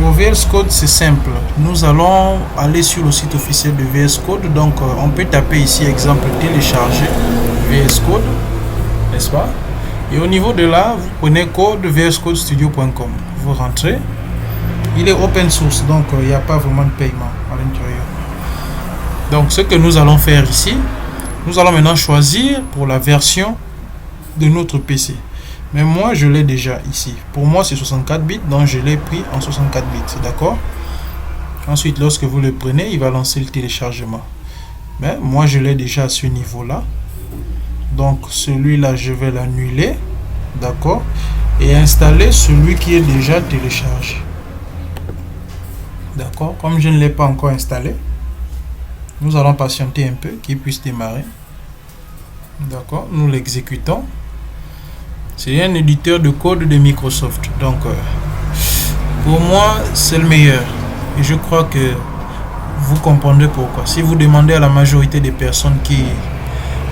Pour VS Code, c'est simple. Nous allons aller sur le site officiel de VS Code. Donc, on peut taper ici, exemple, télécharger VS Code, n'est-ce pas? Et au niveau de là, vous prenez code vscodestudio.com. Vous rentrez. Il est open source, donc il n'y a pas vraiment de paiement à l'intérieur. Donc, ce que nous allons faire ici, nous allons maintenant choisir pour la version de notre PC. Mais moi, je l'ai déjà ici. Pour moi, c'est 64 bits, donc je l'ai pris en 64 bits, d'accord? Ensuite, lorsque vous le prenez, il va lancer le téléchargement. Mais moi, je l'ai déjà à ce niveau-là. Donc, celui-là, je vais l'annuler, d'accord? Et installer celui qui est déjà téléchargé. D'accord? Comme je ne l'ai pas encore installé, nous allons patienter un peu qu'il puisse démarrer. D'accord? Nous l'exécutons. C'est un éditeur de code de Microsoft. Donc, pour moi, c'est le meilleur. Et je crois que vous comprendrez pourquoi. Si vous demandez à la majorité des personnes qui...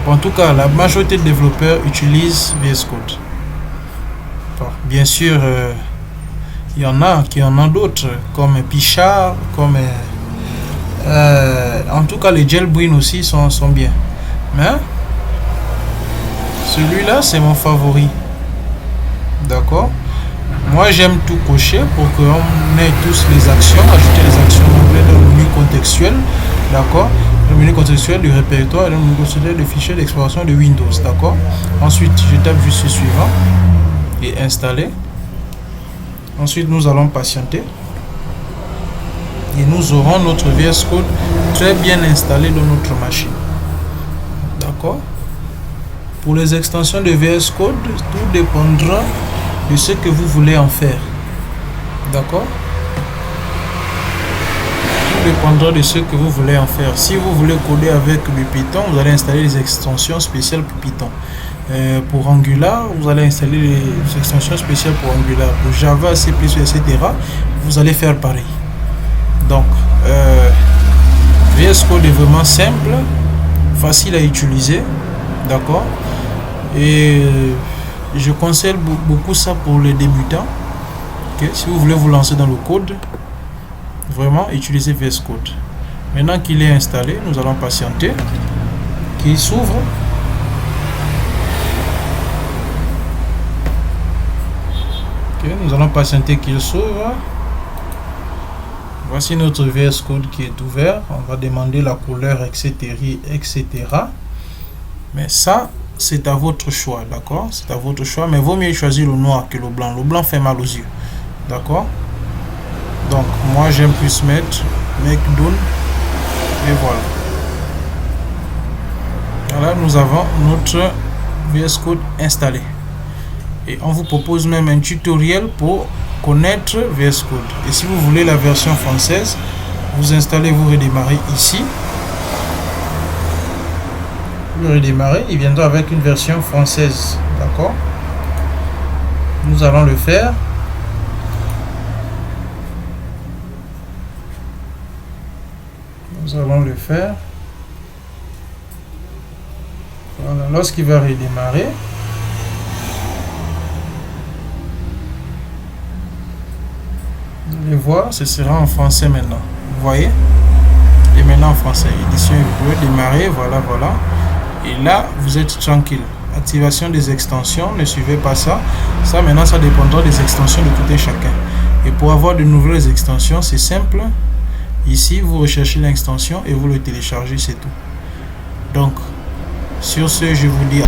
En tout cas, la majorité des développeurs utilisent VS Code. Bon, bien sûr, il y en a qui en ont d'autres, comme Pichard, comme... en tout cas, les Jailbreak aussi sont bien. Mais, celui-là, c'est mon favori. D'accord? Moi, j'aime tout cocher pour qu'on ait tous les actions, ajouter les actions dans le menu contextuel. D'accord? Le menu contextuel du répertoire et le menu contextuel des fichiers d'exploration de Windows. D'accord? Ensuite, je tape juste ce suivant et installer. Ensuite, nous allons patienter. Et nous aurons notre VS Code très bien installé dans notre machine. D'accord? Pour les extensions de VS Code, tout dépendra de ce que vous voulez en faire. D'accord? Tout dépendra de ce que vous voulez en faire. Si vous voulez coder avec du Python, vous allez installer des extensions spéciales pour Python. Pour Angular, vous allez installer des extensions spéciales pour Angular. Pour Java, C++, etc., vous allez faire pareil. Donc, VS Code est vraiment simple, facile à utiliser. D'accord? Et je conseille beaucoup ça pour les débutants. Okay? Si vous voulez vous lancer dans le code, vraiment utilisez VS Code. Maintenant qu'il est installé, nous allons patienter qu'il s'ouvre. Okay? Nous allons patienter qu'il s'ouvre. Voici notre VS Code qui est ouvert. On va demander la couleur, etc. Mais ça, c'est à votre choix, d'accord? C'est à votre choix, mais vaut mieux choisir le noir que le blanc. Le blanc fait mal aux yeux, d'accord? Donc, moi, j'aime plus mettre Make Done, et voilà. Voilà, nous avons notre VS Code installé. Et on vous propose même un tutoriel pour connaître VS Code. Et si vous voulez la version française, vous installez, vous redémarrez ici. Vous redémarrer, il viendra avec une version française, d'accord? Nous allons le faire. Nous allons le faire. Voilà, lorsqu'il va redémarrer, vous allez voir, ce sera en français maintenant. Vous voyez? Et maintenant en français, édition, vous pouvez démarrer, voilà. Et là, vous êtes tranquille. Activation des extensions, ne suivez pas ça. Ça, maintenant, ça dépendra des extensions de tout et chacun. Et pour avoir de nouvelles extensions, c'est simple. Ici, vous recherchez l'extension et vous le téléchargez, c'est tout. Donc, sur ce, je vous dis...